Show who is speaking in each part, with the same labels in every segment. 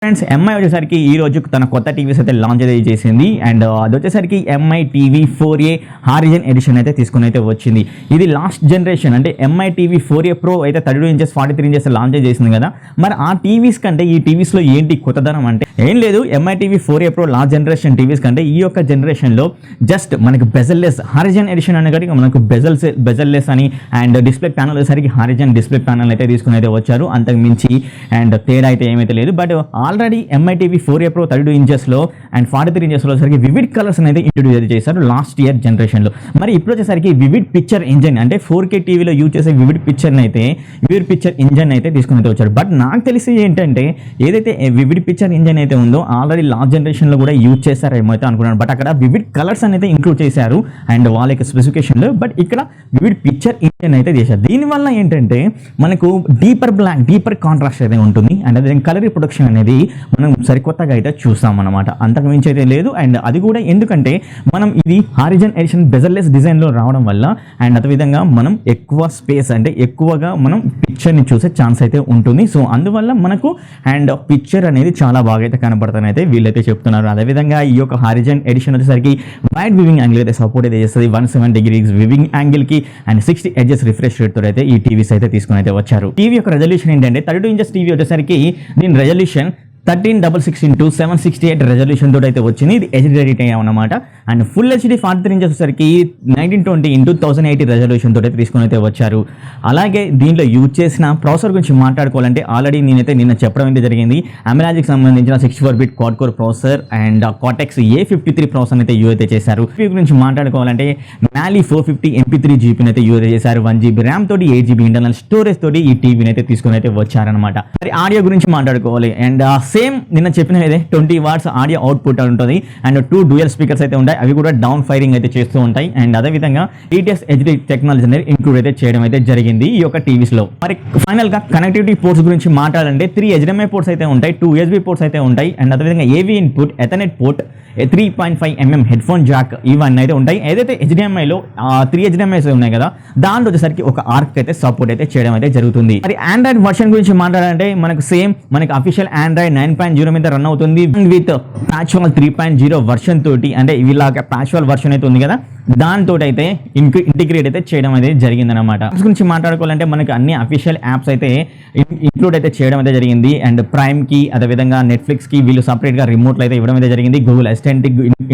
Speaker 1: Friends MI వచ్చేసరికి ఈ రోజు తన కొత్త టీవీస్ అయితే లాంచ్ అయితే చేసింది అండ్ అది వచ్చేసరికి MI TV 4A horizon edition అయితే తీసుకుని అయితే వచ్చింది. ఇది లాస్ట్ జనరేషన్ అంటే ఎంఐ టీవీ 4A ప్రో అయితే 32 ఇంచెస్ 43 ఇంచెస్ లాంచ్ చేసింది కదా. మరి ఆ టీవీస్ కంటే ఈ టీవీస్లో ఏంటి కొత్తదనం అంటే ఏం లేదు. MI TV 4A pro last generation TVs కంటే ఈ యొక్క జనరేషన్లో జస్ట్ మనకి బెజల్లెస్ హారిజన్ ఎడిషన్ అనే కాబట్టి మనకు బెజల్లెస్ అని అండ్ డిస్ప్లే ప్యానల్ వచ్చేసరికి హారిజన్ డిస్ప్లే ప్యానల్ అయితే తీసుకుని అయితే వచ్చారు. అంతకు మించి అండ్ తేడా అయితే ఏమైతే లేదు. But already MI TV 4A pro 32 ఇంచెస్లో అండ్ 43 ఇంచెస్లో వచ్చేసరికి వివిడ్ కలర్స్ అనేది ఇంట్రొడ్యూస్ చేశారు లాస్ట్ ఇయర్ జనరేషన్లో. మరి ఇప్పుడు వచ్చేసరికి వివిడ్ పిక్చర్ ఇంజన్ అంటే 4K టీవీలో యూజ్ చేసే వివిడ్ పిక్చర్ ఇంజన్ అయితే తీసుకుని అయితే వచ్చారు. బట్ నాకు తెలిసి ఏంటంటే ఏదైతే వివిడ్ పిక్చర్ ఇంజన్ అయితే ఉందో ఆల్రెడీ లాస్ట్ జనరేషన్లో కూడా యూజ్ చేశారేమో అయితే అనుకున్నాను. బట్ అక్కడ వివిడ్ కలర్స్ అనేది ఇంక్లూడ్ చేశారు అండ్ వాళ్ళ యొక్క స్పెసిఫికేషన్లో. బట్ ఇక్కడ వివిడ్ పిక్చర్ ఇంజన్ అయితే చేశారు. దీనివల్ల ఏంటంటే మనకు డీపర్ కాంట్రాస్ట్ అయితే ఉంటుంది అండ్ అదే కలర్ ప్రొడక్షన్ అనేది మనం సరికొత్తగా అయితే చూస్తాం అన్నమాట. అంతకు మించి అయితే లేదు. అండ్ అది కూడా ఎందుకంటే మనం ఇది హారిజన్ ఎడిషన్ బెజల్లెస్ డిజైన్లో రావడం వల్ల అండ్ అదేవిధంగా మనం ఎక్కువ స్పేస్ అంటే ఎక్కువగా మనం పిక్చర్ని చూసే ఛాన్స్ అయితే ఉంటుంది. సో అందువల్ల మనకు అండ్ పిక్చర్ అనేది చాలా బాగా అయితే కనపడుతుంది అయితే వీళ్ళైతే చెప్తున్నారు. అదేవిధంగా ఈ యొక్క హారిజన్ ఎడిషన్ వచ్చేసరికి వైడ్ వివింగ్ యాంగిల్ అయితే సపోర్ట్ అయితే చేస్తుంది. 170 degrees వివింగ్ యాంగిల్కి అండ్ 60 edges రిఫ్రెష్ రేట్తో అయితే ఈ టీవీస్ అయితే తీసుకుని అయితే వచ్చారు. టీవీ యొక్క రెజల్యూషన్ ఏంటంటే 32 ఇంచెస్ టీవీ వచ్చేసరికి దీని రెజల్యూషన్ 1366x768 రెజల్యూషన్ తోటి అయితే వచ్చింది. ఇది హెచ్డి ఎడిట్ అన్నమాట. అండ్ ఫుల్ హెచ్డి 43 ఇంచెస్ వచ్చేసరికి 1920x1080 రెజల్యూషన్ తోటి అయితే తీసుకుని అయితే వచ్చారు. అలాగే దీంట్లో యూజ్ చేసిన ప్రాసెసర్ గురించి మాట్లాడుకోవాలంటే ఆల్రెడీ నేనైతే నిన్న చెప్పడం అయితే జరిగింది. అమెరాజికి సంబంధించిన 64-bit quad core processor and cortex A53 processor అయితే యూజ్ అయితే చేశారు. జీపీ గురించి మాట్లాడుకోవాలంటే మ్యాలీ 450 MP3 జీపీని అయితే యూజ్ చేశారు. 1GB ర్యామ్ తోటి 8GB ఇంటర్నల్ స్టోరేజ్ తోటి ఈ టీవీని అయితే తీసుకుని అయితే వచ్చారనమాట. మరి ఆడియో గురించి మాట్లాడుకోవాలి అండ్ సేమ్ నిన్న చెప్పినదే 20 watts ఆడియో అవుట్పుట్ ఉంటుంది అండ్ 2 డ్యూయల్ స్పీకర్స్ అయితే ఉంటాయి. అవి కూడా డౌన్ ఫైరింగ్ అయితే చేస్తూ ఉంటాయి. అండ్ అదేవిధంగా ETS హెచ్డి టెక్నాలజీ అనేది ఇంక్లూడ్ అయితే చేయడం అయితే జరిగింది ఈ యొక్క టీవీస్ లో. మరి ఫైనల్ గా కనెక్టివిటీ పోర్ట్స్ గురించి మాట్లాడాలంటే 3 HDMI పోర్ట్స్ అయితే ఉంటాయి, 2 USB పోర్ట్స్ అయితే ఉంటాయి అండ్ అదేవిధంగా AV input, Ethernet port, 3.5mm head phone Jack ఇవన్నీ అయితే ఉంటాయి. ఏదైతే HDMIలో 3 HDMIs ఉన్నాయి కదా దాంట్లో వచ్చేసరికి ఒక ఆర్క్ అయితే సపోర్ట్ అయితే చేయడం అయితే జరుగుతుంది. మరి ఆండ్రాయిడ్ వర్షన్ గురించి మాట్లాడాలంటే మనకు సేమ్ మనకి అఫీషియల్ ఆండ్రాయిడ్ 9.0 మీద రన్ అవుతుంది విత్ ప్యాచ్వాల్ 3.0 వర్షన్ తోటి. అంటే ఇలాగ ప్యాచ్వాల్ వర్షన్ అయితే ఉంది కదా దాంతో అయితే ఇంటిగ్రేట్ అయితే చేయడం అయితే జరిగిందనమాట. యాప్స్ గురించి మాట్లాడుకోవాలంటే మనకి అన్ని అఫీషియల్ యాప్స్ అయితే ఇంక్లూడ్ అయితే చేయడం అయితే జరిగింది. అండ్ ప్రైమ్కి అదేవిధంగా నెట్ఫ్లిక్స్కి వీళ్ళు సపరేట్గా రిమోట్లు అయితే ఇవ్వడం అయితే జరిగింది. Google assistant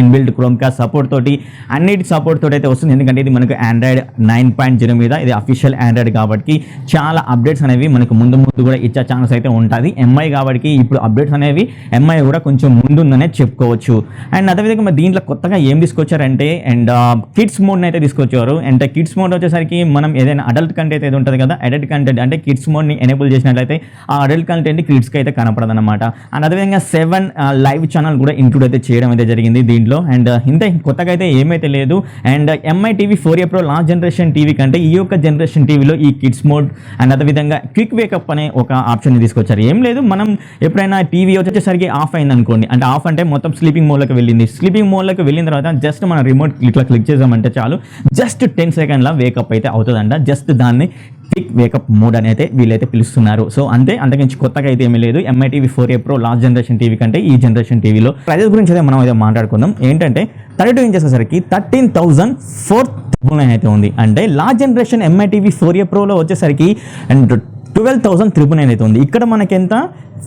Speaker 1: inbuilt Chromecast support తోటి అన్నిటి సపోర్ట్ తోటి అయితే వస్తుంది. ఎందుకంటే ఇది మనకు ఆండ్రాయిడ్ 9.0 మీద ఇది అఫీషియల్ ఆండ్రాయిడ్ కాబట్టి చాలా అప్డేట్స్ అనేవి మనకు ముందు కూడా ఇచ్చే ఛాన్స్ అయితే ఉంటుంది. ఎంఐ కాబట్టి ఇప్పుడు అప్డేట్స్ అనేవి ఎంఐ కూడా కొంచెం ముందుందనే చెప్పుకోవచ్చు. అండ్ అదేవిధంగా మరి దీంట్లో కొత్తగా ఏం తీసుకొచ్చారంటే అండ్ కిడ్స్ మోడ్ని అయితే తీసుకొచ్చారు. అంటే కిడ్స్ మోడ్ వచ్చేసరికి మనం ఏదైనా అడల్ట్ కంటెంట్ అయితే ఉంటుంది కదా, అడల్ట్ కంటెంట్ అంటే కిడ్స్ మోడ్ని ఎనేబుల్ చేసినట్లయితే ఆ అడల్ట్ కంటెంట్ కిడ్స్కి అయితే కనపడదు అనమాట. అండ్ అదేవిధంగా 7 లైవ్ ఛానల్ కూడా ఇంక్లూడ్ అయితే చేయడం అయితే జరిగింది దీంట్లో. అండ్ ఇంత కొత్తగా అయితే ఏమైతే లేదు. And MI TV 4A pro last generation TV కంటే ఈ యొక్క జనరేషన్ టీవీలో ఈ కిడ్స్ మోడ్ అండ్ అదేవిధంగా క్విక్ వేకప్ అనే ఒక ఆప్షన్ తీసుకొచ్చారు. ఏం లేదు, మనం ఎప్పుడైనా టీవీ వచ్చేసరికి ఆఫ్ అయింది అనుకోండి, అంటే ఆఫ్ అంటే మొత్తం స్లీపింగ్ మోడ్లోకి వెళ్ళింది. స్లీపింగ్ మోడ్లోకి వెళ్ళిన తర్వాత జస్ట్ మన రిమోట్ ఇట్లా క్లిక్ చేసామంటే చాలు జస్ట్ 10 సెకండ్ల వేకప్ అయితే అవుతుందంట. జస్ట్ దాన్ని క్విక్ వేకప్ మోడ్ అని అయితే వీళ్ళైతే పిలుస్తున్నారు. సో అంతే, అంతకుమించి కొత్తగా అయితే ఏమీ లేదు. MI TV 4A pro last generation TV కంటే ఈ జనరేషన్ టీవీలో ప్రైజెస్ గురించి అయితే మనం అయితే మాట్లాడుకుందాం. ఏంటంటే 32 ఇంచెస్ వచ్చేసరికి 13,499 అయితే ఉంది. అంటే last generation MI TV 4A ప్రోలో వచ్చేసరికి అండ్ 12,399 అయితే ఉంది. ఇక్కడ మనకి ఎంత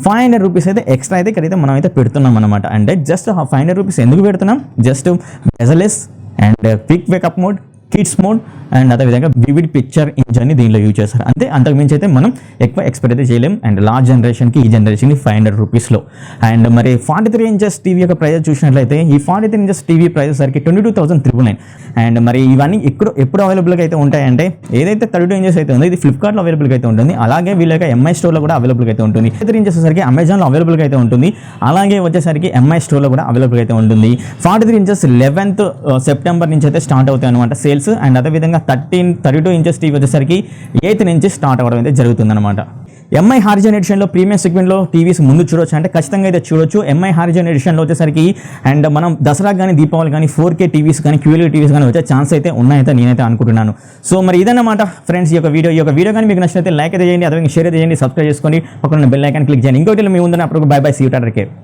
Speaker 1: 500 రూపీస్ అయితే ఎక్స్ట్రా అయితే ఇక్కడైతే మనం అయితే పెడుతున్నాం అనమాట. అంటే జస్ట్ 500 రూపీస్ ఎందుకు పెడుతున్నాం, just bezel-less and quick wake up mode, kids mode and అదేవిధంగా వివిడ్ పిక్చర్ ఇంజన్ని దీనిలో యూజ్ చేస్తారు. అంతే, అంతకుమించి అయితే మనం ఎక్కువ ఎక్స్పెక్ట్ అయితే చేయలేం. అండ్ లాస్ట్ జనరేషన్కి ఈ జనరేషన్కి 500 రూపీస్లో. అండ్ మరి 43 ఇంచెస్ టీవీ యొక్క ప్రైస్ చూసినట్లయితే ఈ 43 ఇంచెస్ టీవీ ప్రైస్ సరికి 22,399. అండ్ మరి ఇవన్నీ ఎప్పుడు అవైలబుల్గా అయితే ఉంటాయంటే ఏదైతే 32 ఇంచెస్ అయితే ఉందో ఇది ఫ్లిప్కార్ట్లో అవైలబుల్గా అయితే ఉంటుంది. అలాగే వీళ్ళ యొక్క ఎంఐ స్టోర్లో కూడా అవైలబుల్గా అయితే ఉంటుంది. 43 ఇంచెస్ వచ్చేసరికి అమెజాన్లో అవైలబుల్గా అయితే ఉంటుంది. అలాగే వచ్చేసరికి ఎంఐ స్టోర్లో కూడా అవైలబుల్గా అయితే ఉంటుంది. 43 ఇంచెస్ 11th సెప్టెంబర్ నుంచి అయితే స్టార్ట్ అవుతాయి అనమాట సేల్స్. అండ్ అదేవిధంగా 32 ఇంచెస్ టీవీ వచ్చేసరికి 8th నుంచి స్టార్ట్ అవ్వడం అయితే జరుగుతుంది అనమాట. ఎంఐ హారిజన్ ఎడిషన్లో ప్రీమియం సెగ్మెంట్లో టీవీస్ ముందు చూడొచ్చు అంటే ఖచ్చితంగా అయితే చూడొచ్చు. ఎంఐ హారిజన్ ఎడిషన్లో వచ్చేసరికి అండ్ మనం దసరా కానీ దీపావళి కానీ 4K టీవీస్ కానీ QLED టీవీస్ కానీ వచ్చే ఛాన్స్ అయితే ఉన్నాయైతే నేనైతే అనుకుంటున్నాను. సో మరి ఇదన్నమాట ఫ్రెండ్స్ ఈ యొక్క వీడియో కానీ మీకు నచ్చినైతే లైక్ అయితే చేయండి, అదే షేర్ అయితే చేయండి, సబ్స్క్రైబ్ చేసుకోండి, పక్కన బెల్ ఐకాన్ క్లిక్ చేయండి. ఇంకోటి మీ ఉందని అప్పుడు bye bye see you Tata.